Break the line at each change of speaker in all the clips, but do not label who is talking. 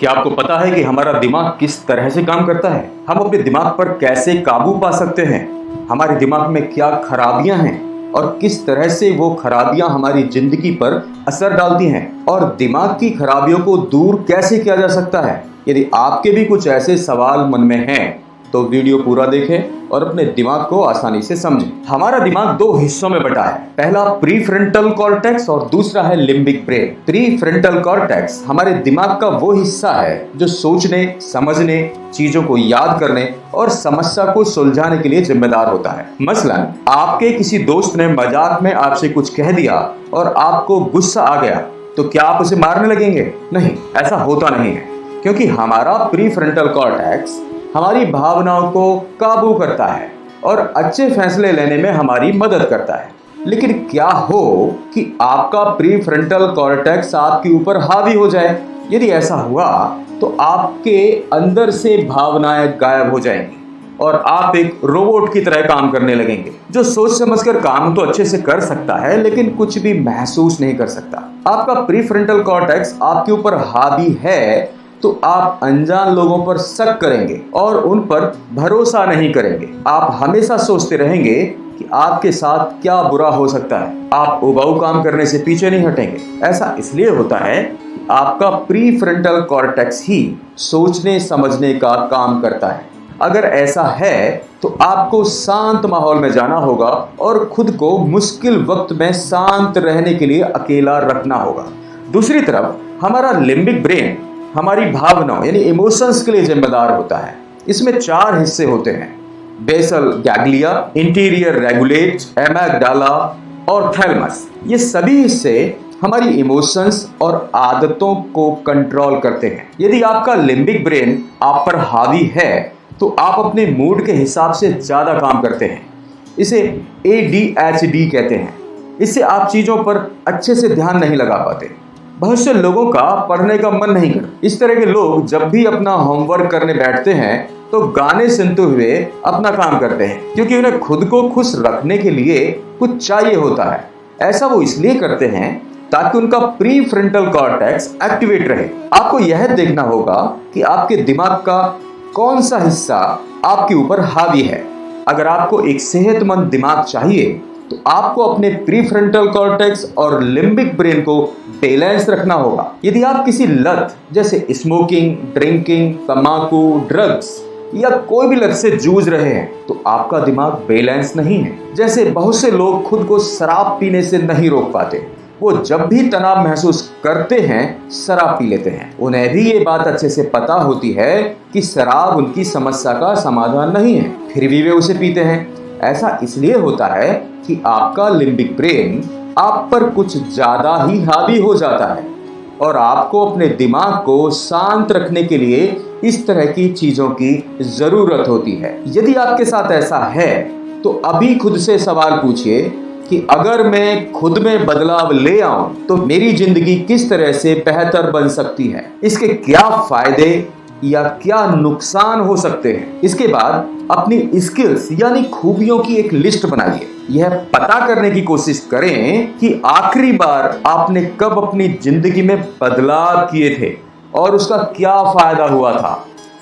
क्या आपको पता है कि हमारा दिमाग किस तरह से काम करता है? हम अपने दिमाग पर कैसे काबू पा सकते हैं? हमारे दिमाग में क्या खराबियां हैं और किस तरह से वो खराबियां हमारी जिंदगी पर असर डालती हैं? और दिमाग की खराबियों को दूर कैसे किया जा सकता है? यदि आपके भी कुछ ऐसे सवाल मन में हैं तो वीडियो पूरा देखें और अपने दिमाग को आसानी से समझें। हमारा दिमाग दो हिस्सों में बटा है। पहला प्रीफ्रंटल कॉर्टेक्स और दूसरा है लिम्बिक ब्रेन। प्रीफ्रंटल कॉर्टेक्स हमारे दिमाग का वो हिस्सा है जो सोचने, समझने, चीजों को याद करने और समस्या को सुलझाने के लिए जिम्मेदार होता है। मसलन आपके किसी दोस्त ने मजाक में आपसे कुछ कह दिया और आपको गुस्सा आ गया, तो क्या आप उसे मारने लगेंगे? नहीं, ऐसा होता नहीं है, क्योंकि हमारा प्रीफ्रंटल कॉर्टेक्स हमारी भावनाओं को काबू करता है और अच्छे फैसले लेने में हमारी मदद करता है। लेकिन क्या हो कि आपका प्रीफ्रंटल कॉर्टेक्स आपके ऊपर हावी हो जाए? यदि ऐसा हुआ तो आपके अंदर से भावनाएं गायब हो जाएंगी और आप एक रोबोट की तरह काम करने लगेंगे, जो सोच समझकर काम तो अच्छे से कर सकता है लेकिन कुछ भी महसूस नहीं कर सकता। आपका प्रीफ्रंटल कॉर्टेक्स आपके ऊपर हावी है तो आप अनजान लोगों पर शक करेंगे और उन पर भरोसा नहीं करेंगे। आप हमेशा सोचते रहेंगे कि आपके साथ क्या बुरा हो सकता है। आप उबाऊ काम करने से पीछे नहीं हटेंगे। ऐसा इसलिए होता है कि आपका प्रीफ्रंटल कॉर्टेक्स ही सोचने समझने का काम करता है। अगर ऐसा है तो आपको शांत माहौल में जाना होगा और खुद को मुश्किल वक्त में शांत रहने के लिए अकेला रखना होगा। दूसरी तरफ हमारा लिम्बिक ब्रेन हमारी भावनाओं यानी इमोशंस के लिए जिम्मेदार होता है। इसमें 4 हिस्से होते हैं: basal ganglia, interior regulate, amygdala और थैलेमस। ये सभी हिस्से हमारी इमोशंस और आदतों को कंट्रोल करते हैं। यदि आपका लिम्बिक ब्रेन आप पर हावी है तो आप अपने मूड के हिसाब से ज़्यादा काम करते हैं। इसे ADHD कहते हैं। इससे आप चीज़ों पर अच्छे से ध्यान नहीं लगा पाते। बहुत से लोगों का पढ़ने का मन नहीं करता। इस तरह के लोग जब भी अपना होमवर्क करने बैठते हैं तो गाने सुनते हुए अपना काम करते हैं, क्योंकि उन्हें खुद को खुश रखने के लिए कुछ चाहिए होता है। ऐसा वो इसलिए करते हैं ताकि उनका प्रीफ्रंटल कॉर्टेक्स एक्टिवेट रहे। आपको यह देखना होगा कि आपके दिमाग का कौन सा हिस्सा आपके ऊपर हावी है। अगर आपको एक सेहतमंद दिमाग चाहिए तो आपको अपने प्रीफ्रंटल कॉर्टेक्स और लिम्बिक ब्रेन को बैलेंस रखना होगा। यदि आप किसी लत जैसे स्मोकिंग, ड्रिंकिंग, तंबाकू, ड्रग्स या कोई भी लत से जूझ रहे हैं तो आपका दिमाग बैलेंस नहीं है। जैसे बहुत से लोग खुद को शराब पीने से नहीं रोक पाते। वो जब भी तनाव महसूस करते हैं शराब पी लेते हैं। उन्हें भी ये बात अच्छे से पता होती है कि शराब उनकी समस्या का समाधान नहीं है, फिर भी वे उसे पीते हैं। ऐसा इसलिए होता है कि आपका लिम्बिक ब्रेन आप पर कुछ ज्यादा ही हावी हो जाता है और आपको अपने दिमाग को शांत रखने के लिए इस तरह की चीजों की जरूरत होती है। यदि आपके साथ ऐसा है तो अभी खुद से सवाल पूछिए कि अगर मैं खुद में बदलाव ले आऊं तो मेरी जिंदगी किस तरह से बेहतर बन सकती है? इसके क्या फायदे या क्या नुकसान हो सकते हैं? इसके बाद अपनी स्किल्स यानी खूबियों की एक लिस्ट बनाइए। यह पता करने की कोशिश करें कि आखिरी बार आपने कब अपनी जिंदगी में बदलाव किए थे और उसका क्या फायदा हुआ था।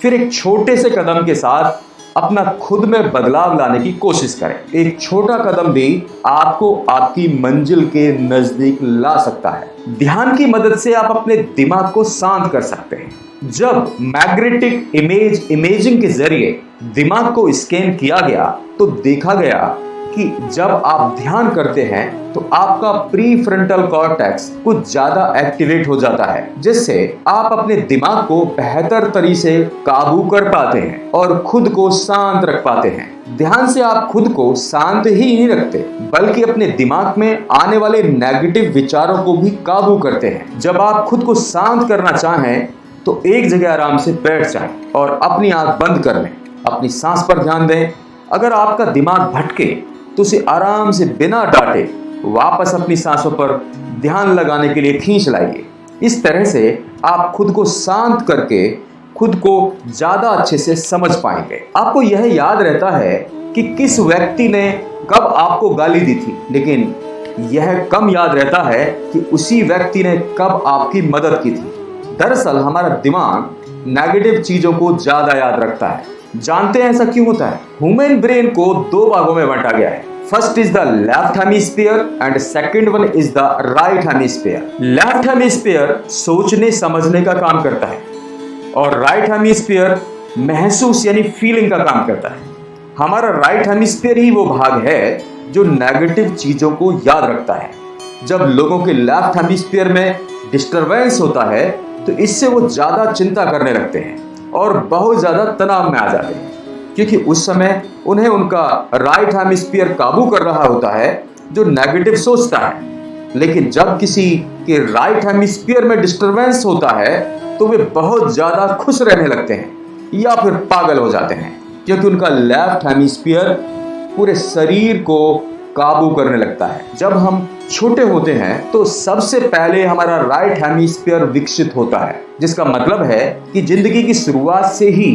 फिर एक छोटे से कदम के साथ अपना खुद में बदलाव लाने की कोशिश करें। एक छोटा कदम भी आपको आपकी मंजिल के नजदीक ला सकता है। ध्यान की मदद से आप अपने दिमाग को शांत कर सकते हैं। जब मैग्नेटिक इमेजिंग के जरिए दिमाग को स्कैन किया गया तो देखा गया कि जब आप ध्यान करते हैं तो आपका प्रीफ्रंटल कॉर्टेक्स कुछ ज्यादा एक्टिवेट हो जाता है, जिससे आप अपने दिमाग को बेहतर तरीके से काबू कर पाते हैं और खुद को शांत रख पाते हैं। ध्यान से आप खुद को शांत ही नहीं रखते बल्कि अपने दिमाग में आने वाले नेगेटिव विचारों को भी काबू करते हैं। जब आप खुद को शांत करना चाहें तो एक जगह आराम से बैठ जाएं और अपनी आंख बंद कर लें। अपनी सांस पर ध्यान दें। अगर आपका दिमाग भटके तो उसे आराम से बिना डांटे वापस अपनी सांसों पर ध्यान लगाने के लिए खींच लाइए। इस तरह से आप खुद को शांत करके खुद को ज्यादा अच्छे से समझ पाएंगे। आपको यह याद रहता है कि किस व्यक्ति ने कब आपको गाली दी थी, लेकिन यह कम याद रहता है कि उसी व्यक्ति ने कब आपकी मदद की थी। दरअसल हमारा दिमाग नेगेटिव चीजों को ज्यादा याद रखता है। जानते हैं ऐसा क्यों होता है? ह्यूमन ब्रेन को दो भागों में बांटा गया है। First is the left hemisphere and second one is the right hemisphere. Left hemisphere सोचने समझने का काम करता है और राइट हेमिस्फीयर महसूस यानी फीलिंग का काम करता है। हमारा राइट हेमिस्फीयर ही वो भाग है जो नेगेटिव चीजों को याद रखता है। जब लोगों के लेफ्ट हेमिस्फीयर में डिस्टरबेंस होता है तो इससे वो ज्यादा चिंता करने लगते हैं और बहुत ज्यादा तनाव में आ जाते हैं, क्योंकि उस समय उन्हें उनका राइट हेमिस्फीयर काबू कर रहा होता है जो नेगेटिव सोचता है। लेकिन जब किसी के राइट हेमिस्फीयर में डिस्टरबेंस होता है तो वे बहुत ज्यादा खुश रहने लगते हैं या फिर पागल हो जाते हैं, क्योंकि उनका लेफ्ट हेमिस्फीयर पूरे शरीर को काबू करने लगता है। जब हम छोटे होते हैं तो सबसे पहले हमारा राइट हेमिस्फीयर विकसित होता है, जिसका मतलब है कि जिंदगी की शुरुआत से ही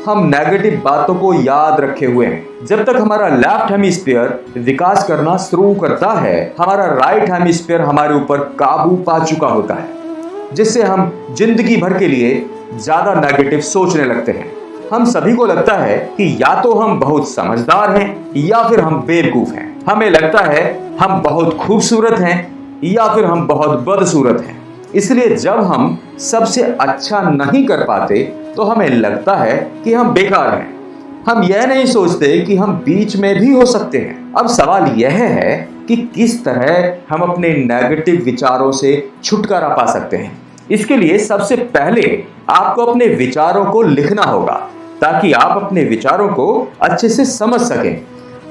हम नेगेटिव बातों को याद रखे हुए हैं। जब तक हमारा लेफ्ट हेमिस्फीयर विकास करना शुरू करता है, हमारा राइट हेमिस्फीयर हमारे ऊपर काबू पा चुका होता है, जिससे हम जिंदगी भर के लिए ज्यादा नेगेटिव सोचने लगते हैं। हम सभी को लगता है कि या तो हम बहुत समझदार हैं या फिर हम बेवकूफ हैं। हमें लगता है हम बहुत खूबसूरत हैं या फिर हम बहुत बदसूरत हैं। इसलिए जब हम सबसे अच्छा नहीं कर पाते तो हमें लगता है कि हम बेकार हैं। हम यह नहीं सोचते कि हम बीच में भी हो सकते हैं। अब सवाल यह है कि किस तरह हम अपने नेगेटिव विचारों से छुटकारा पा सकते हैं। इसके लिए सबसे पहले आपको अपने विचारों को लिखना होगा, ताकि आप अपने विचारों को अच्छे से समझ सकें।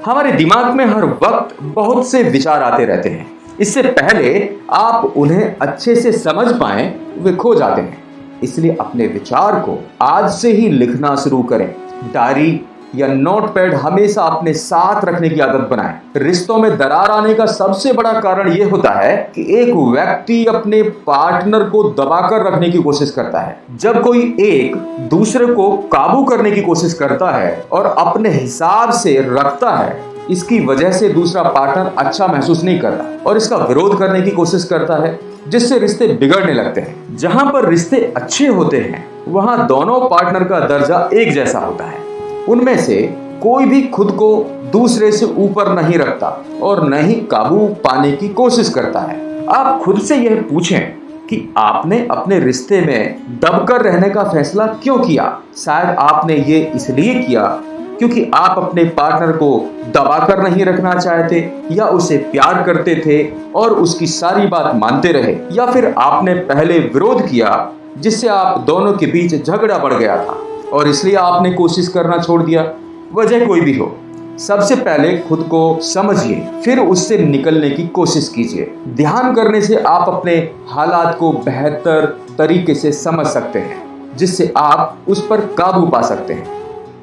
हमारे दिमाग में हर वक्त बहुत से विचार आते रहते हैं। इससे पहले आप उन्हें अच्छे से समझ पाएं, वे खो जाते हैं। इसलिए अपने विचार को आज से ही लिखना शुरू करें। डायरी या नोटपैड हमेशा अपने साथ रखने की आदत बनाएं। रिश्तों में दरार आने का सबसे बड़ा कारण यह होता है कि एक व्यक्ति अपने पार्टनर को दबाकर रखने की कोशिश करता है। जब कोई एक दूसरे को काबू करने की कोशिश करता है और अपने हिसाब से रखता है, इसकी वजह से दूसरा पार्टनर अच्छा महसूस नहीं करता और इसका विरोध करने की कोशिश करता है, जिससे रिश्ते बिगड़ने लगते हैं। जहां पर रिश्ते अच्छे होते हैं वहां दोनों पार्टनर का दर्जा एक जैसा होता है। उनमें से कोई भी खुद को दूसरे से ऊपर नहीं रखता और न ही काबू पाने की कोशिश करता है। आप खुद से यह पूछें कि आपने अपने रिश्ते में दबकर रहने का फैसला क्यों किया? शायद आपने ये इसलिए किया क्योंकि आप अपने पार्टनर को दबाकर नहीं रखना चाहते, या उसे प्यार करते थे और उसकी सारी बात मानते रहे, या फिर आपने पहले विरोध किया जिससे आप दोनों के बीच झगड़ा बढ़ गया था और इसलिए आपने कोशिश करना छोड़ दिया। वजह कोई भी हो, सबसे पहले खुद को समझिए, फिर उससे निकलने की कोशिश कीजिए। ध्यान करने से आप अपने हालात को बेहतर तरीके से समझ सकते हैं, जिससे आप उस पर काबू पा सकते हैं।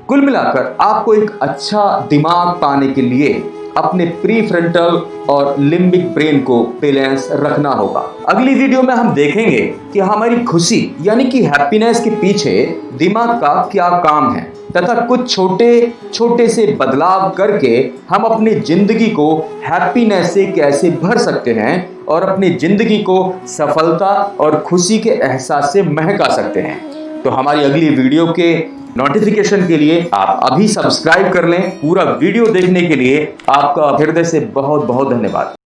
कुल मिलाकर आपको एक अच्छा दिमाग पाने के लिए अपने प्रीफ्रंटल और लिम्बिक ब्रेन को बैलेंस रखना होगा। अगली वीडियो में हम देखेंगे कि हमारी खुशी यानी कि हैप्पीनेस के पीछे दिमाग का क्या काम है, तथा कुछ छोटे छोटे से बदलाव करके हम अपनी जिंदगी को हैप्पीनेस से कैसे भर सकते हैं और अपनी जिंदगी को सफलता और खुशी के एहसास से महका सकते हैं। तो हमारी अगली वीडियो के नोटिफिकेशन के लिए आप अभी सब्सक्राइब कर लें। पूरा वीडियो देखने के लिए आपका हृदय से बहुत बहुत धन्यवाद।